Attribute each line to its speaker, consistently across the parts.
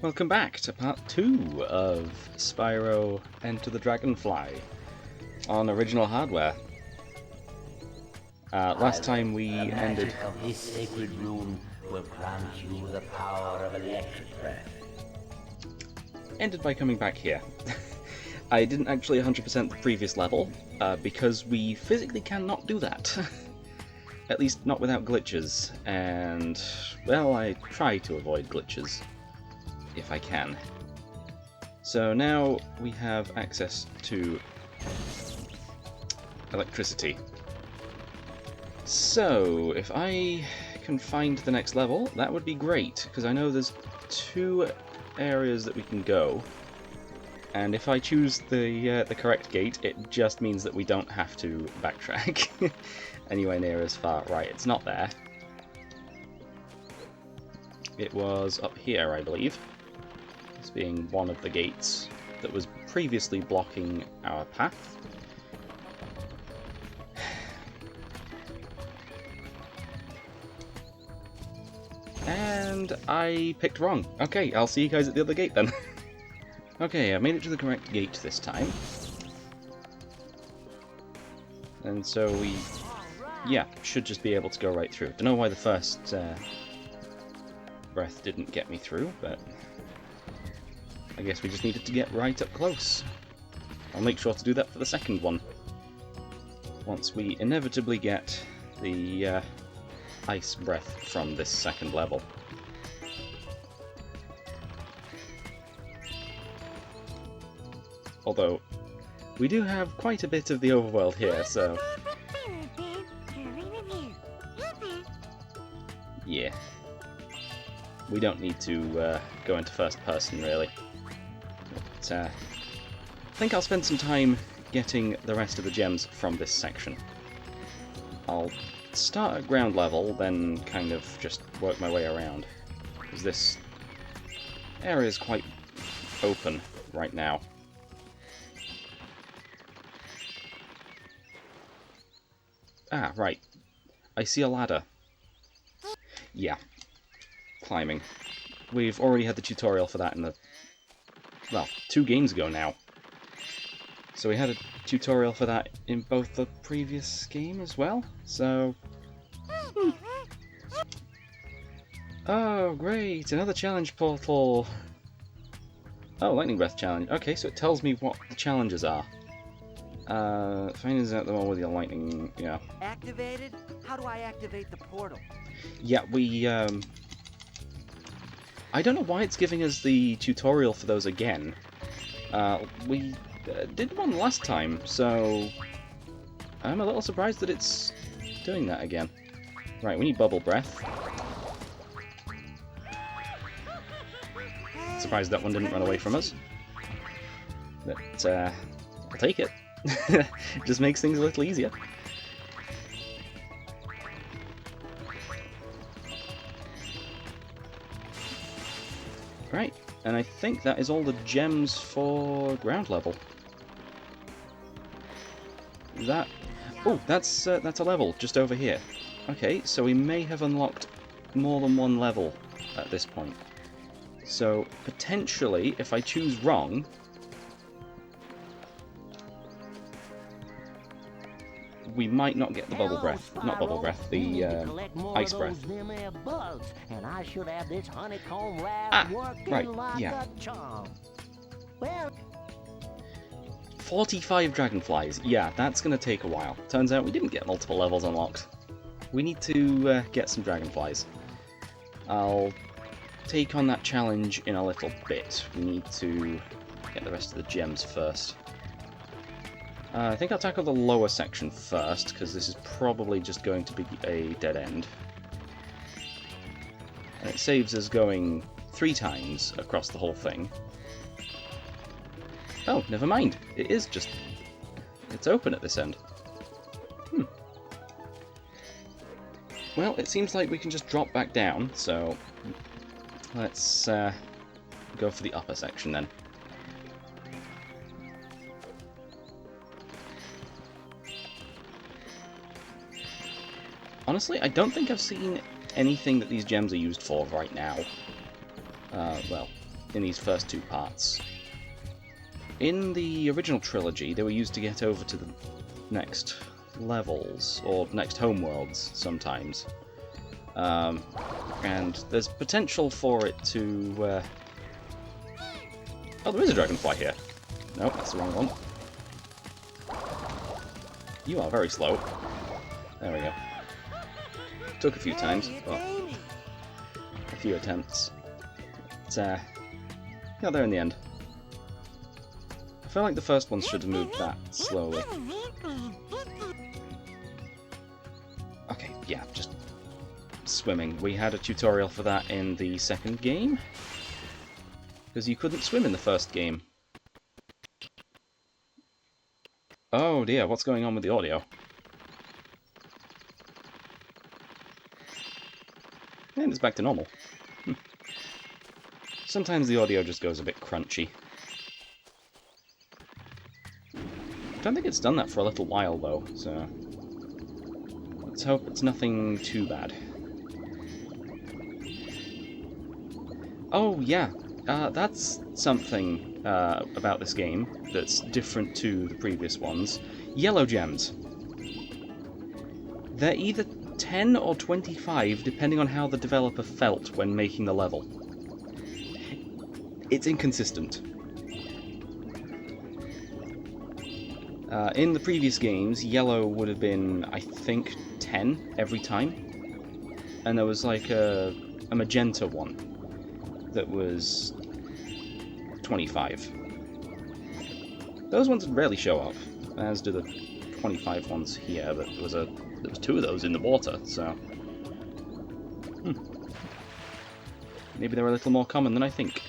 Speaker 1: Welcome back to part 2 of Spyro Enter the Dragonfly on original hardware. Last time we ended...
Speaker 2: The magic of this sacred rune will grant you the power of electric breath.
Speaker 1: Ended by coming back here. I didn't actually 100% the previous level, because we physically cannot do that. At least not without glitches, and, well, I try to avoid glitches if I can. So now we have access to electricity. So if I can find the next level, that would be great, because I know there's 2 areas that we can go, and if I choose the correct gate, it just means that we don't have to backtrack anywhere near as far. Right, it's not there. It was up here, I believe. This being one of the gates that was previously blocking our path. And I picked wrong. Okay, I'll see you guys at the other gate then. Okay, I made it to the correct gate this time. And so we, yeah, should just be able to go right through. Don't know why the first breath didn't get me through, but I guess we just needed to get right up close. I'll make sure to do that for the second one, once we inevitably get the ice breath from this second level. Although, we do have quite a bit of the overworld here, so... yeah. We don't need to go into first person, really. But, I think I'll spend some time getting the rest of the gems from this section. I'll start at ground level, then kind of just work my way around, because this area is quite open right now. Ah, right. I see a ladder. Yeah. Climbing. We've already had the tutorial for that in the... well, 2 games ago now. So we had a tutorial for that in both the previous game as well, so... Oh, great! Another challenge portal! Oh, Lightning Breath challenge. Okay, so it tells me what the challenges are. Find out the one with your lightning, yeah.
Speaker 3: Activated? How do I activate the portal?
Speaker 1: Yeah, we, I don't know why it's giving us the tutorial for those again. We did one last time, so I'm a little surprised that it's doing that again. Right, we need bubble breath. Surprised that one didn't run away from us. But, I'll take it. Just makes things a little easier. Right, and I think that is all the gems for ground level. That... oh, that's a level just over here. Okay, so we may have unlocked more than one level at this point. So, potentially, if I choose wrong... we might not get the bubble breath. Not bubble breath, the ice breath.
Speaker 2: And I should have this honeycomb
Speaker 1: right, yeah. 45 dragonflies. Yeah, that's going to take a while. Turns out we didn't get multiple levels unlocked. We need to get some dragonflies. I'll take on that challenge in a little bit. We need to get the rest of the gems first. I think I'll tackle the lower section first, because this is probably just going to be a dead end. And it saves us going 3 times across the whole thing. Oh, never mind. It is just... it's open at this end. Well, it seems like we can just drop back down, so let's go for the upper section then. Honestly, I don't think I've seen anything that these gems are used for right now. Well, in these first two parts. In the original trilogy, they were used to get over to the next levels, or next homeworlds sometimes. And there's potential for it to... Oh, there is a dragonfly here. Nope, that's the wrong one. You are very slow. There we go. Took a few times. Well, a few attempts. But, got there in the end. I feel like the first one should have moved that slowly. Okay, yeah, just swimming. We had a tutorial for that in the second game, because you couldn't swim in the first game. Oh dear, what's going on with the audio? And it's back to normal. Sometimes the audio just goes a bit crunchy. I don't think it's done that for a little while though, so let's hope it's nothing too bad. Oh yeah, that's something about this game that's different to the previous ones. Yellow gems. They're either 10 or 25, depending on how the developer felt when making the level. It's inconsistent. In the previous games, yellow would have been, I think, 10 every time. And there was like a magenta one that was 25. Those ones rarely show up, as do the 25 ones here, but there was two of those in the water, so... Maybe they're a little more common than I think.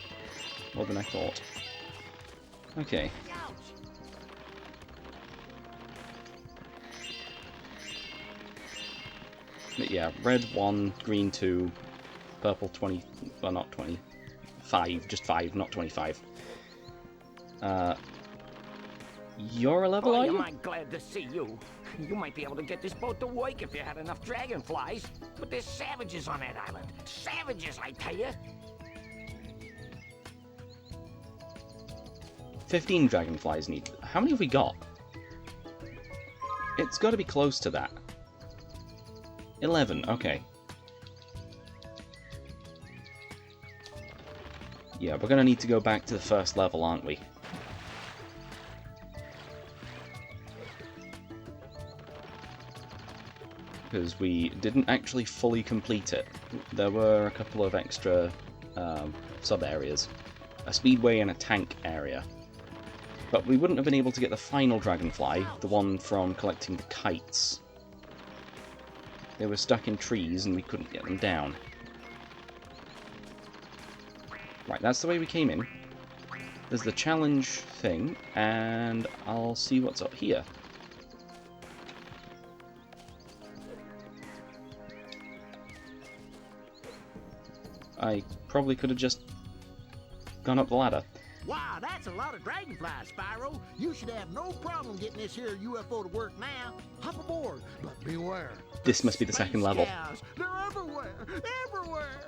Speaker 1: More than I thought. Okay. But yeah, red 1, green 2, purple 20... well, not 25, just 5, not 25. You're a level, are you?
Speaker 4: I'm glad to see you. You might be able to get this boat to work if you had enough dragonflies. But there's savages on that island. Savages, I tell you.
Speaker 1: 15 dragonflies need... How many have we got? It's got to be close to that. 11, okay. Yeah, we're going to need to go back to the first level, aren't we? Because we didn't actually fully complete it. There were a couple of extra sub-areas. A speedway and a tank area. But we wouldn't have been able to get the final dragonfly, the one from collecting the kites. They were stuck in trees and we couldn't get them down. Right, that's the way we came in. There's the challenge thing, and I'll see what's up here. I probably could have just gone up the ladder.
Speaker 5: Wow, that's a lot of dragonflies, Spyro. You should have no problem getting this here UFO to work now. Hop aboard, but beware.
Speaker 1: This must be the second level.
Speaker 5: Cows, they're everywhere, everywhere.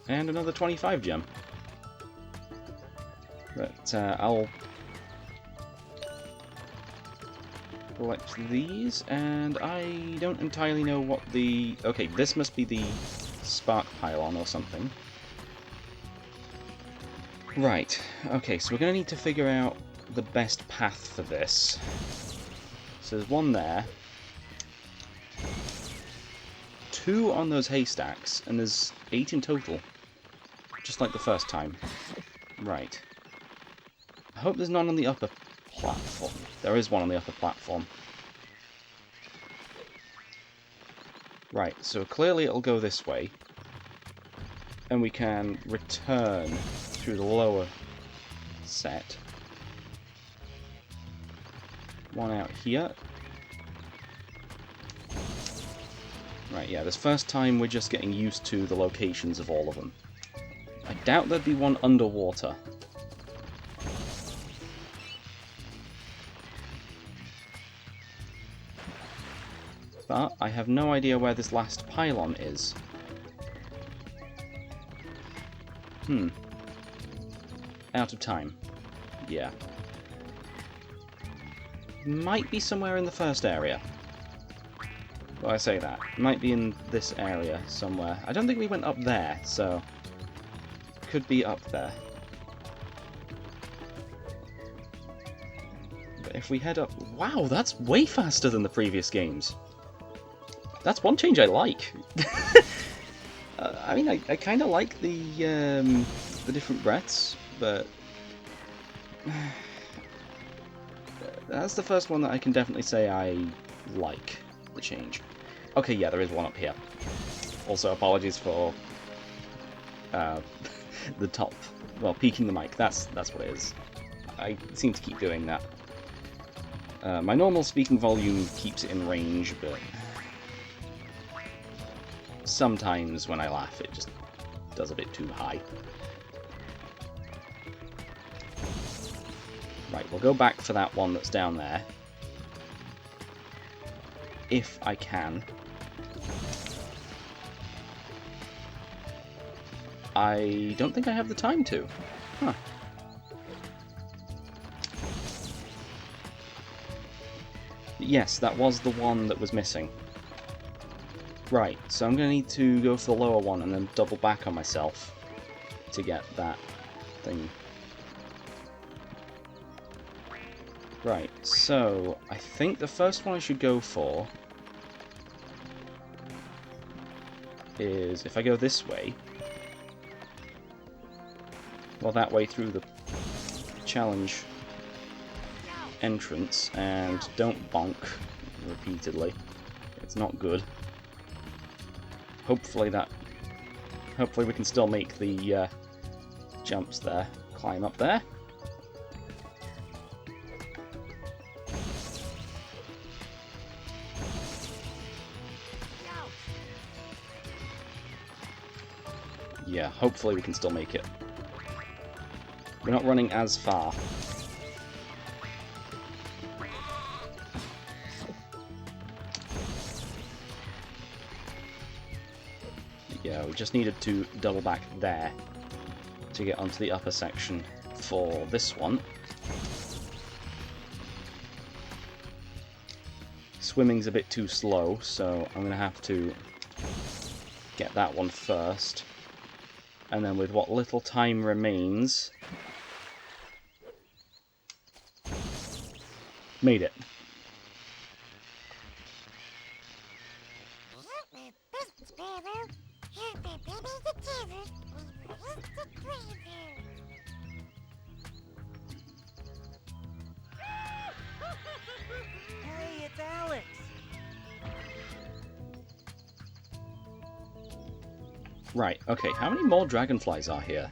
Speaker 1: And another 25 gem. But I'll collect these, and I don't entirely know what the... Okay, this must be the spark pylon or something. Right, okay, so we're going to need to figure out the best path for this. So there's one there. 2 on those haystacks, and there's 8 in total. Just like the first time. Right. I hope there's none on the upper platform. There is one on the upper platform. Right, so clearly it'll go this way. And we can return through the lower set. One out here. Right, yeah, this first time we're just getting used to the locations of all of them. I doubt there'd be one underwater. But I have no idea where this last pylon is. Out of time. Yeah. Might be somewhere in the first area. Well, I say that. Might be in this area somewhere. I don't think we went up there, so... could be up there. But if we head up... Wow, that's way faster than the previous games. That's one change I like. I mean, I kind of like the different breaths, but... that's the first one that I can definitely say I like the change. Okay, yeah, there is one up here. Also, apologies for the top, well, peaking the mic. That's what it is. I seem to keep doing that. My normal speaking volume keeps it in range, but sometimes when I laugh, it just does a bit too high. Right, we'll go back for that one that's down there. If I can. I don't think I have the time to. Huh. Yes, that was the one that was missing. Right, so I'm going to need to go for the lower one and then double back on myself to get that thing. Right, so I think the first one I should go for is if I go this way, well, that way through the challenge entrance, and don't bonk repeatedly. It's not good. Hopefully we can still make the jumps there. Climb up there. Yeah, hopefully we can still make it. We're not running as far. Yeah, we just needed to double back there to get onto the upper section for this one. Swimming's a bit too slow, so I'm going to have to get that one first. And then with what little time remains... Made it.
Speaker 3: Hey, it's Alex!
Speaker 1: Right, okay, how many more dragonflies are here?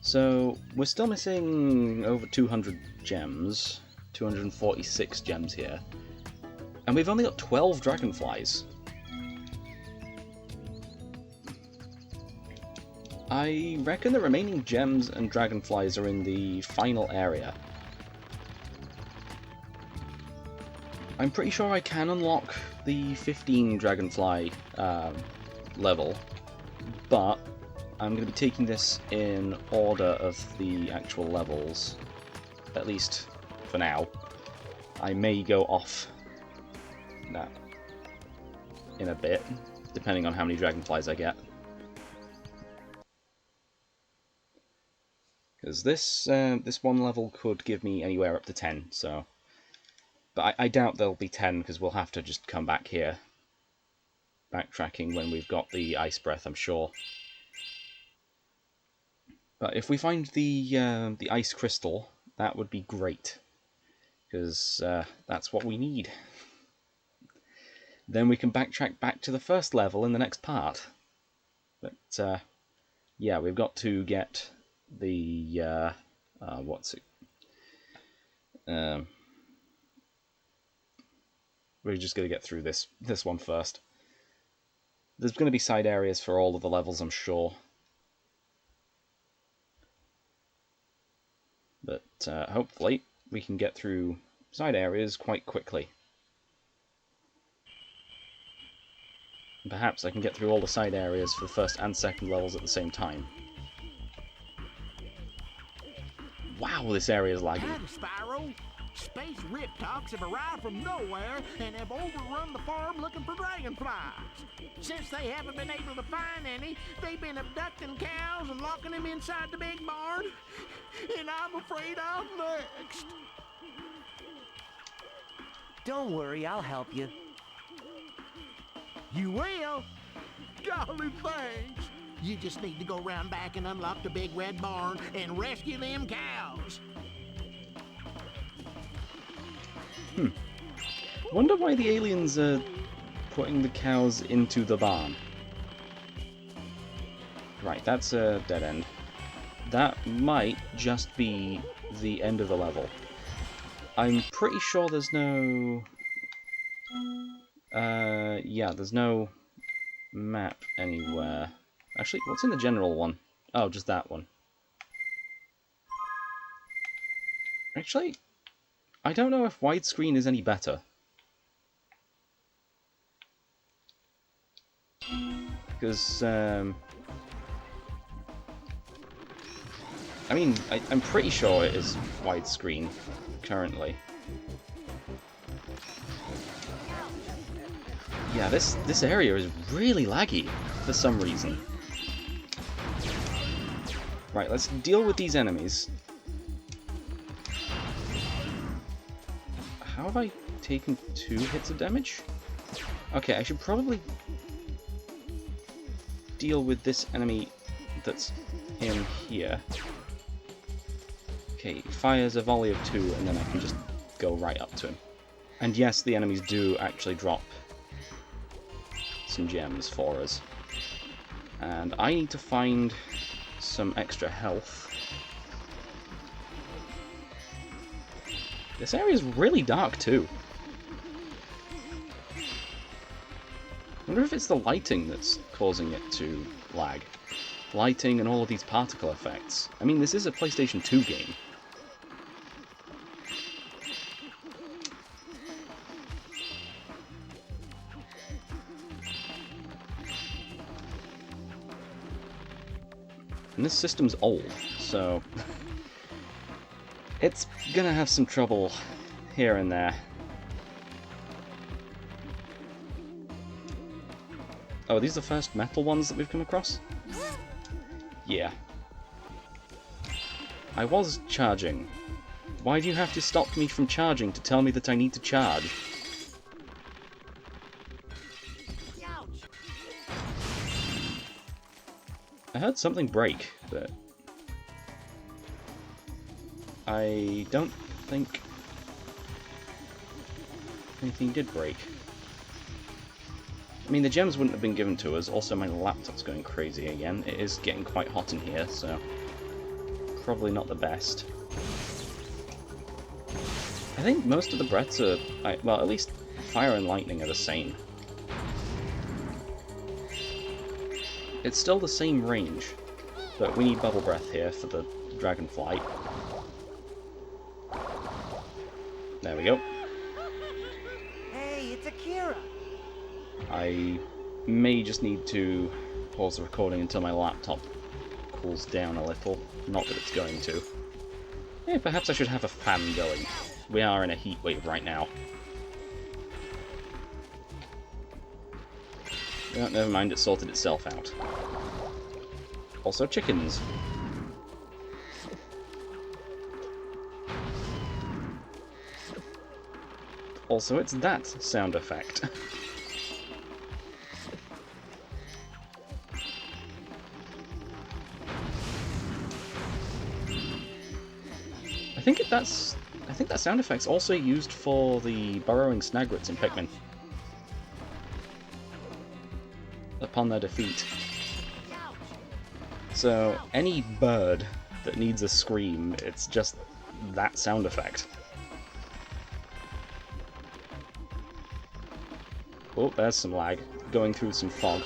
Speaker 1: So, we're still missing over 200 gems, 246 gems here, and we've only got 12 dragonflies. I reckon the remaining gems and dragonflies are in the final area. I'm pretty sure I can unlock the 15 dragonfly level, but I'm going to be taking this in order of the actual levels, at least for now. I may go off that in a bit, depending on how many dragonflies I get. Because this one level could give me anywhere up to 10, so... But I doubt there'll be 10, because we'll have to just come back here. Backtracking when we've got the ice breath, I'm sure. But if we find the ice crystal, that would be great. Because that's what we need. Then we can backtrack back to the first level in the next part. But, yeah, we've got to get the... what's it... we're just going to get through this one first. There's going to be side areas for all of the levels, I'm sure. But hopefully we can get through side areas quite quickly. And perhaps I can get through all the side areas for the first and second levels at the same time. Wow, this area is laggy.
Speaker 5: Howdy, Spyro. Space Riptocs have arrived from nowhere and have overrun the farm looking for dragonflies. Since they haven't been able to find any, they've been abducting cows and locking them inside the big barn. And I'm afraid I'm next.
Speaker 3: Don't worry, I'll help you.
Speaker 5: You will? Golly, thanks. You just need to go round back and unlock the big red barn and rescue them cows.
Speaker 1: Wonder why the aliens are putting the cows into the barn. Right, that's a dead end. That might just be the end of the level. I'm pretty sure there's no... yeah, there's no map anywhere. Actually, what's in the general one? Oh, just that one. Actually, I don't know if widescreen is any better. Because, I mean, I'm pretty sure it is widescreen currently. Yeah, this area is really laggy for some reason. Right, let's deal with these enemies. How have I taken 2 hits of damage? Okay, I should probably deal with this enemy that's in here. Okay, he fires a volley of 2 and then I can just go right up to him. And yes, the enemies do actually drop some gems for us. And I need to find some extra health. This area is really dark too. I wonder if it's the lighting that's causing it to lag. Lighting and all of these particle effects. I mean, this is a PlayStation 2 game. And this system's old, so it's gonna have some trouble here and there. Oh, are these the first metal ones that we've come across? Yeah. I was charging. Why do you have to stop me from charging to tell me that I need to charge? I heard something break, but I don't think anything did break. I mean, the gems wouldn't have been given to us. Also, my laptop's going crazy again. It is getting quite hot in here, so probably not the best. I think most of the breaths are... well, at least fire and lightning are the same. It's still the same range, but we need bubble breath here for the Dragonfly. There we go.
Speaker 3: Hey, it's Akira.
Speaker 1: I may just need to pause the recording until my laptop cools down a little. Not that it's going to. Yeah, perhaps I should have a fan going. We are in a heat wave right now. Oh, never mind, it sorted itself out. Also chickens. Also, it's that sound effect. I think that sound effect's also used for the burrowing snagrets in Pikmin. Upon their defeat. So, any bird that needs a scream, it's just that sound effect. Oh, there's some lag. Going through some fog.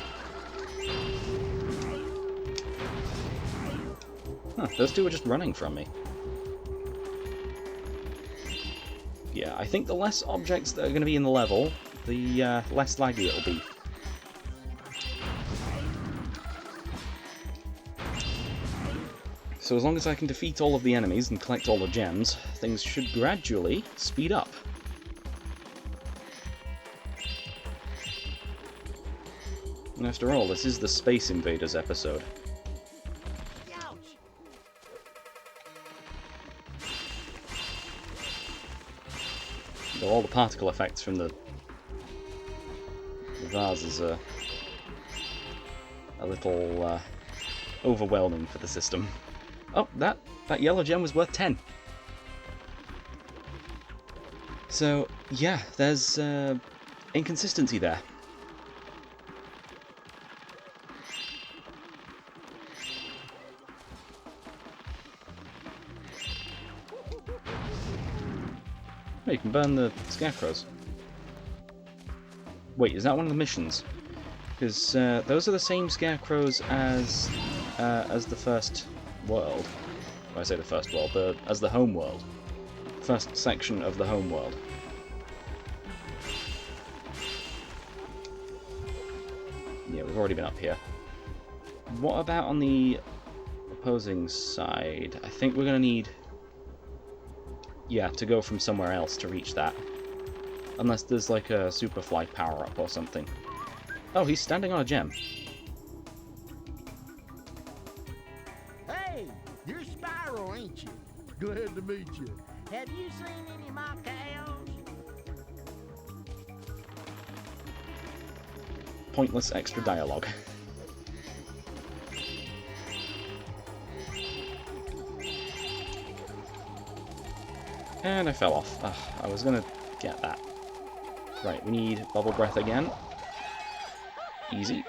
Speaker 1: Huh, those two were just running from me. Yeah, Yeah, I think the less objects that are going to be in the level, the less laggy it'll be. So as long as I can defeat all of the enemies and collect all the gems, things should gradually speed up. And after all, this is the Space Invaders episode. Though all the particle effects from the vases are a little overwhelming for the system. Oh, that yellow gem was worth 10. So, yeah, there's inconsistency there. Oh, you can burn the scarecrows. Wait, is that one of the missions? Because those are the same scarecrows as the first world. When I say the first world, as the home world. First section of the home world. Yeah, we've already been up here. What about on the opposing side? I think we're going to need... yeah, to go from somewhere else to reach that. Unless there's like a Superfly power-up or something. Oh, he's standing on a gem.
Speaker 5: Hey, you're Spyro, ain't you? Glad to meet you. Have you seen any of my cows?
Speaker 1: Pointless extra dialogue. And I fell off. Ugh, I was gonna get that. Right, we need bubble breath again. Easy.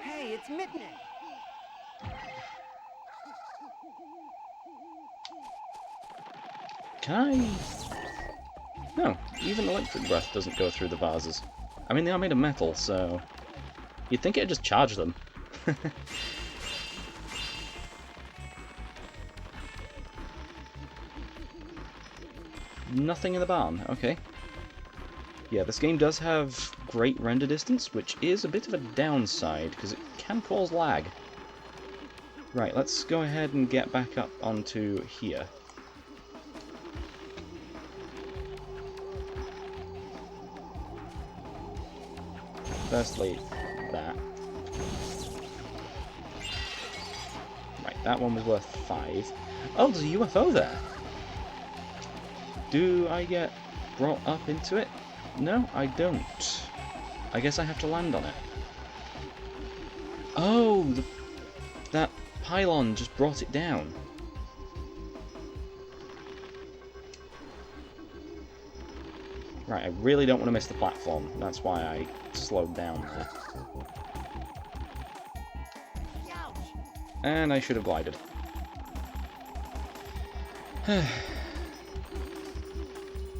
Speaker 3: Hey, it's midnight.
Speaker 1: Can I... No, even electric breath doesn't go through the vases. I mean, they are made of metal, so... you'd think it'd just charge them. Nothing in the barn, okay. Yeah, this game does have great render distance, which is a bit of a downside, because it can cause lag. Right, let's go ahead and get back up onto here. Firstly, that. Right, that one was worth 5. Oh, there's a UFO there! Do I get brought up into it? No, I don't. I guess I have to land on it. Oh, that pylon just brought it down. Right, I really don't want to miss the platform. That's why I slowed down there. And I should have glided.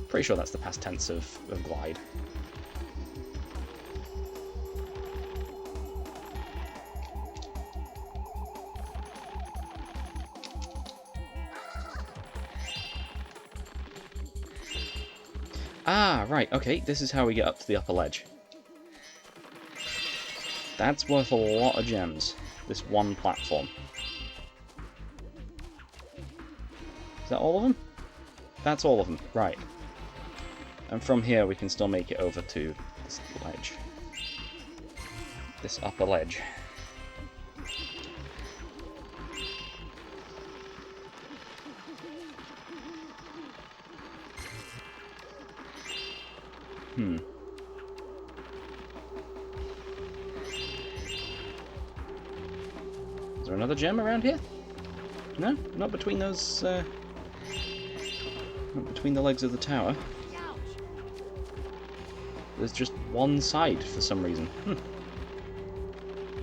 Speaker 1: Pretty sure that's the past tense of glide. Ah, right, okay, this is how we get up to the upper ledge. That's worth a lot of gems, this one platform. Is that all of them? That's all of them, right. And from here we can still make it over to this ledge. This upper ledge. Is there another gem around here? No? Not between those, not between the legs of the tower. There's just one side for some reason.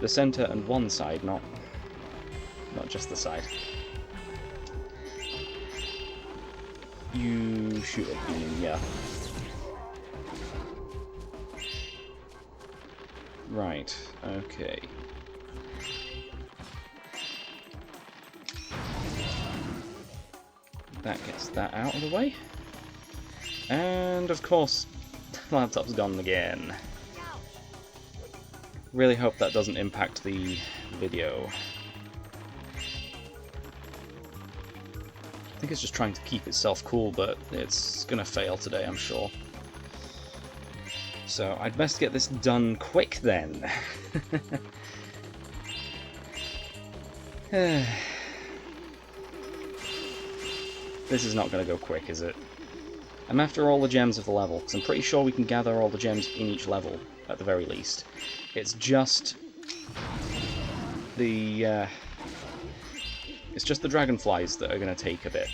Speaker 1: The center and one side, not just the side. You shoot a beam, yeah. Right, okay. That gets that out of the way. And of course, the laptop's gone again. Really hope that doesn't impact the video. I think it's just trying to keep itself cool, but it's gonna fail today, I'm sure. So I'd best get this done quick then. This is not going to go quick, is it? I'm after all the gems of the level, because I'm pretty sure we can gather all the gems in each level, at the very least. It's just the dragonflies that are going to take a bit.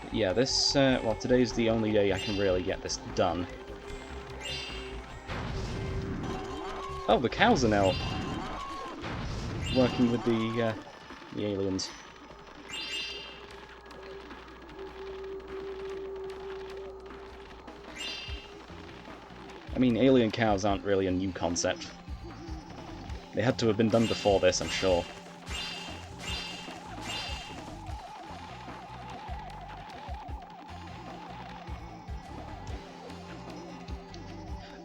Speaker 1: But yeah, this, well, today's the only day I can really get this done. Oh, the cows are now working with the aliens. I mean, alien cows aren't really a new concept. They had to have been done before this, I'm sure.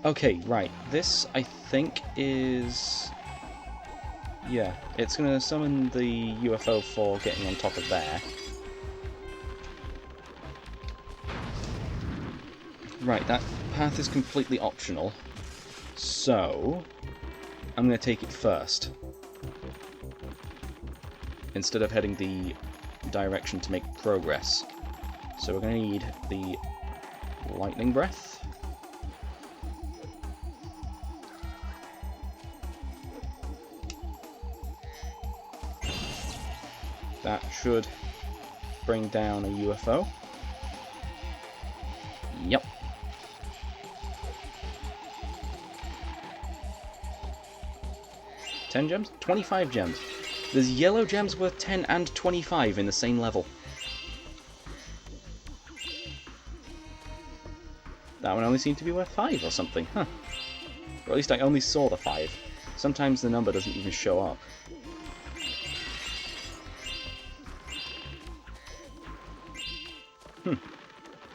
Speaker 1: Okay, right. This, I think, is... yeah, it's going to summon the UFO for getting on top of there. Right, that path is completely optional. So, I'm going to take it first. Instead of heading the direction to make progress. So we're going to need the lightning breath. That should bring down a UFO. Yep. $10 gems? 25 gems. There's yellow gems worth 10 and 25 in the same level. That one only seemed to be worth 5 or something, huh? Or at least I only saw the 5. Sometimes the number doesn't even show up.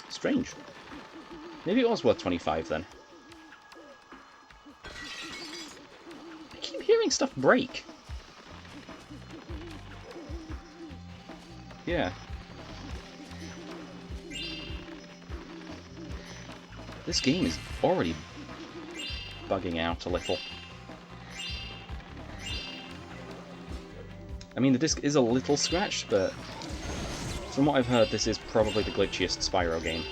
Speaker 1: Strange. Maybe it was worth 25 then. I keep hearing stuff break. Yeah. This game is already bugging out a little. I mean, the disc is a little scratched, but from what I've heard, this is probably the glitchiest Spyro game.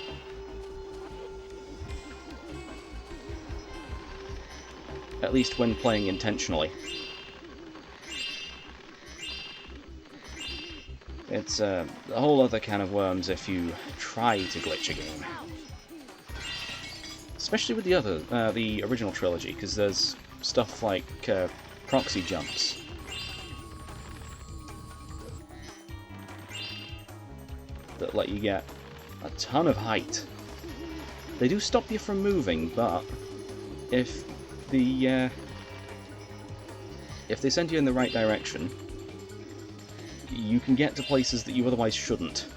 Speaker 1: At least when playing intentionally. It's a whole other can of worms if you try to glitch a game. Especially with the original trilogy, because there's stuff like proxy jumps. That let you get a ton of height. They do stop you from moving, but if they send you in the right direction, you can get to places that you otherwise shouldn't.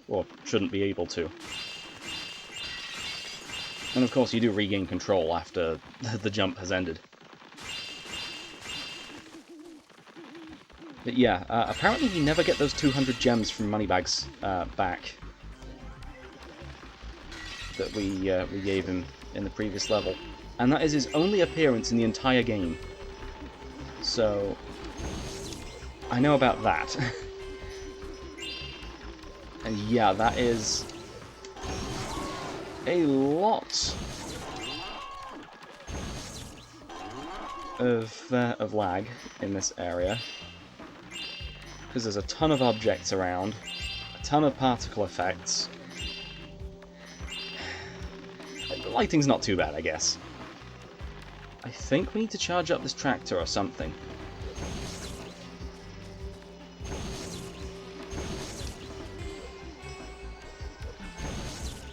Speaker 1: Or shouldn't be able to. And of course you do regain control after the jump has ended. But yeah, apparently you never get those 200 gems from Moneybags back that we gave him in the previous level. And that is his only appearance in the entire game. So, I know about that. And yeah, that is a lot of lag in this area. Because there's a ton of objects around, a ton of particle effects. The lighting's not too bad, I guess. I think we need to charge up this tractor or something.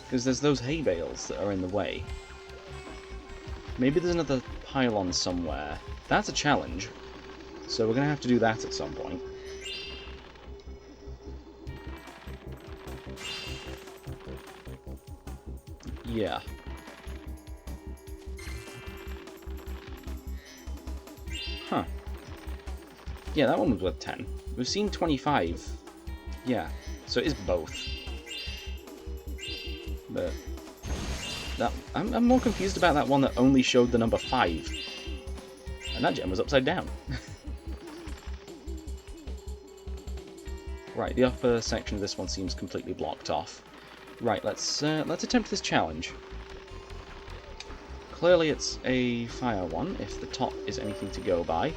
Speaker 1: Because there's those hay bales that are in the way. Maybe there's another pylon somewhere. That's a challenge. So we're going to have to do that at some point. Yeah. Huh. Yeah, that one was worth 10. We've seen 25. Yeah, so it is both. But that I'm more confused about that one that only showed the number 5. And that gem was upside down. Right, the upper section of this one seems completely blocked off. Right, let's attempt this challenge. Clearly it's a fire one, if the top is anything to go by.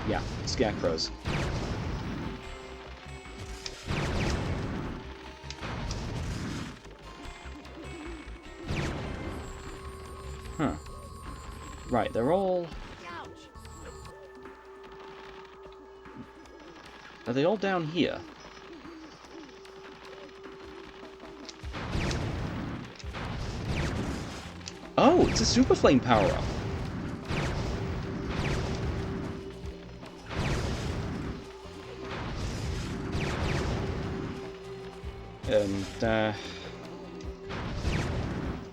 Speaker 1: Yeah, scarecrows. Huh. Right, they're all... Are they all down here? Oh, it's a super flame power-up. And,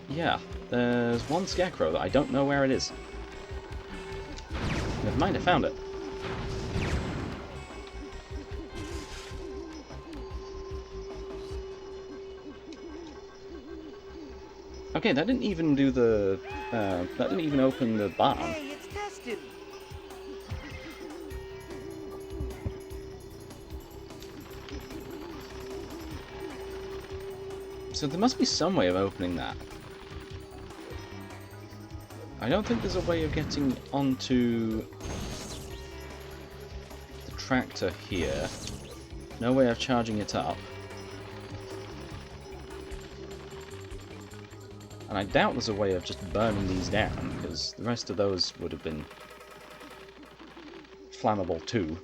Speaker 1: yeah, there's one scarecrow that I don't know where it is. Never mind, I found it. Okay, that didn't even do the, that didn't even open the barn.
Speaker 3: Hey, it's tested.
Speaker 1: So there must be some way of opening that. I don't think there's a way of getting onto the tractor here. No way of charging it up. And I doubt there's a way of just burning these down, because the rest of those would have been flammable too.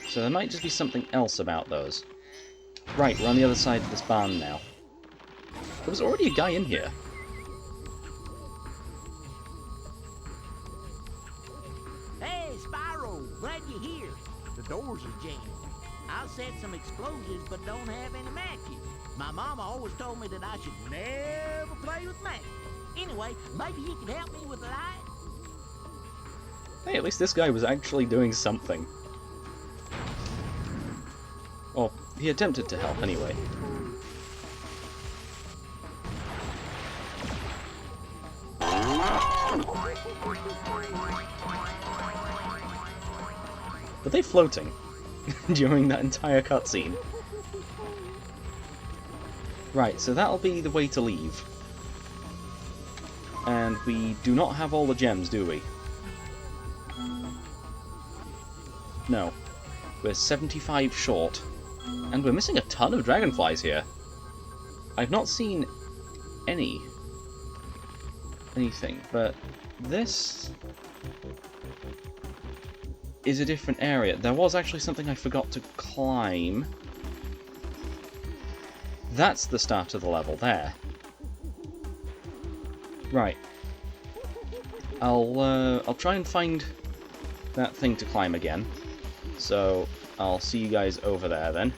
Speaker 1: So there might just be something else about those. Right, we're on the other side of this barn now. There was already a guy in here.
Speaker 5: Hey, Spyro, glad you're here. The doors are jammed. I'll set some explosives, but don't have any matches. My mama always told me that I should never play with matches. Anyway, maybe you could help me with the light?
Speaker 1: Hey, at least this guy was actually doing something. Or, he attempted to help anyway. Were they floating during that entire cutscene? Right, so that'll be the way to leave. And we do not have all the gems, do we? No. We're 75 short. And we're missing a ton of dragonflies here. I've not seen anything, but this is a different area. There was actually something I forgot to climb. That's the start of the level there. Right. I'll try and find that thing to climb again. So I'll see you guys over there then.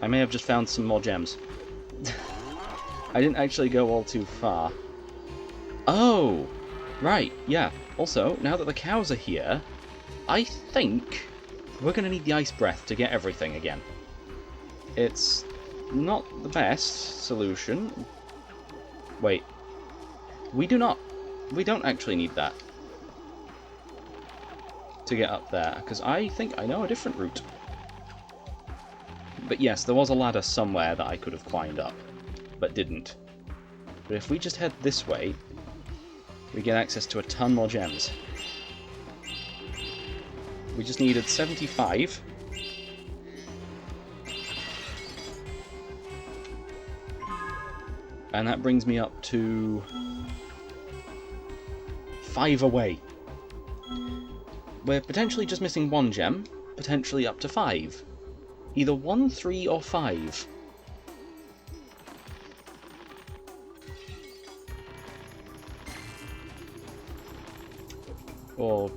Speaker 1: I may have just found some more gems. I didn't actually go all too far. Oh! Right, yeah. Also, now that the cows are here, I think we're going to need the ice breath to get everything again. It's not the best solution. Wait. We don't actually need that to get up there, because I think I know a different route. But yes, there was a ladder somewhere that I could have climbed up, but didn't. But if we just head this way, we get access to a ton more gems. We just needed 75. And that brings me up to 5 away. We're potentially just missing 1 gem, potentially up to 5. Either 1, 3, or 5. Or,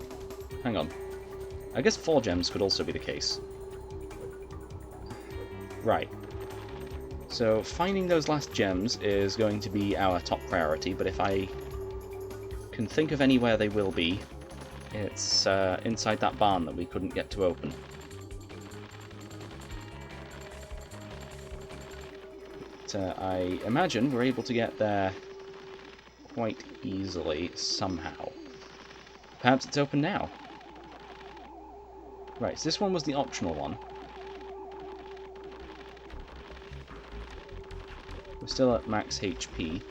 Speaker 1: hang on. I guess 4 gems could also be the case. Right. So, finding those last gems is going to be our top priority, but if I can think of anywhere they will be, it's inside that barn that we couldn't get to open. But, I imagine we're able to get there quite easily somehow. Perhaps it's open now. Right, so this one was the optional one. We're still at max HP.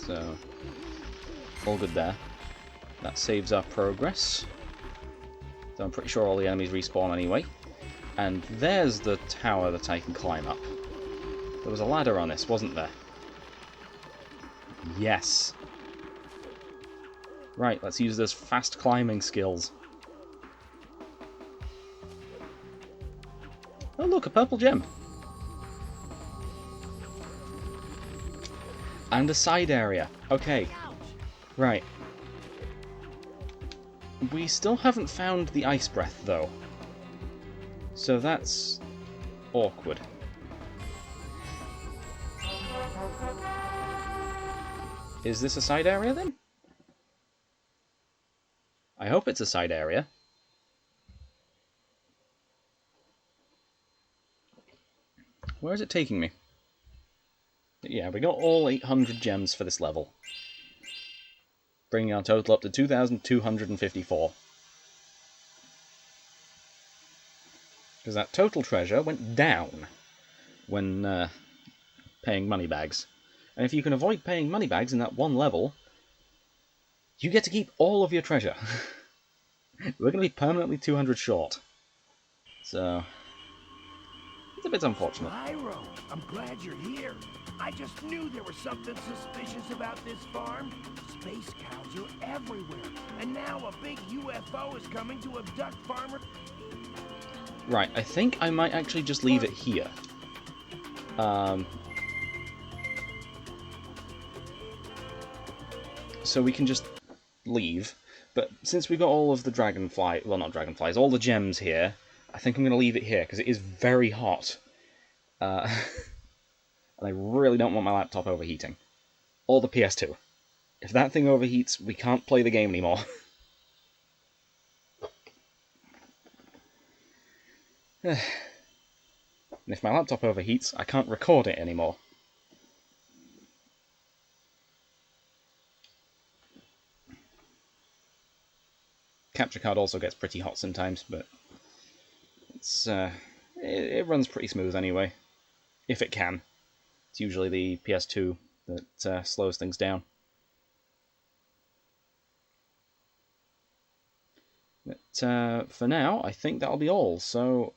Speaker 1: So, all good there. That saves our progress. So I'm pretty sure all the enemies respawn anyway. And there's the tower that I can climb up. There was a ladder on this, wasn't there? Yes. Right, let's use those fast climbing skills. Oh look, a purple gem. And a side area. Okay. Right. We still haven't found the ice breath, though. So that's awkward. Is this a side area, then? I hope it's a side area. Where is it taking me? Yeah, we got all 800 gems for this level. Bringing our total up to 2,254. Because that total treasure went down when paying money bags. And if you can avoid paying money bags in that one level, you get to keep all of your treasure. We're going to be permanently 200 short. So, it's a bit unfortunate.
Speaker 6: Spyro, I'm glad you're here. I just knew there was something suspicious about this farm. Space cows are everywhere, and now a big UFO is coming to abduct farmers.
Speaker 1: Right, I think I might actually just leave it here. So we can just leave. But since we got all of the dragonfly, well not dragonflies, all the gems here, I think I'm going to leave it here, because it is very hot. And I really don't want my laptop overheating. Or the PS2. If that thing overheats, we can't play the game anymore. And if my laptop overheats, I can't record it anymore. Capture card also gets pretty hot sometimes, but it's it runs pretty smooth anyway. If it can. It's usually the PS2 that slows things down. But for now, I think that'll be all. So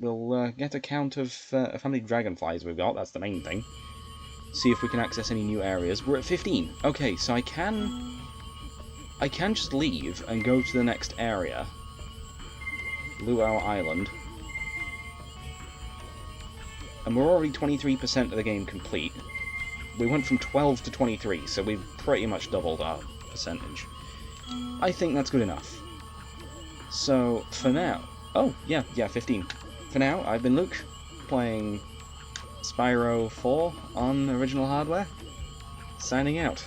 Speaker 1: we'll get a count of how many dragonflies we've got. That's the main thing. See if we can access any new areas. We're at 15. Okay, so I can just leave and go to the next area. Luau Island. And we're already 23% of the game complete. We went from 12 to 23, so we've pretty much doubled our percentage. I think that's good enough. So, for now... Oh, yeah, 15. For now, I've been Luke, playing Spyro 4 on original hardware. Signing out.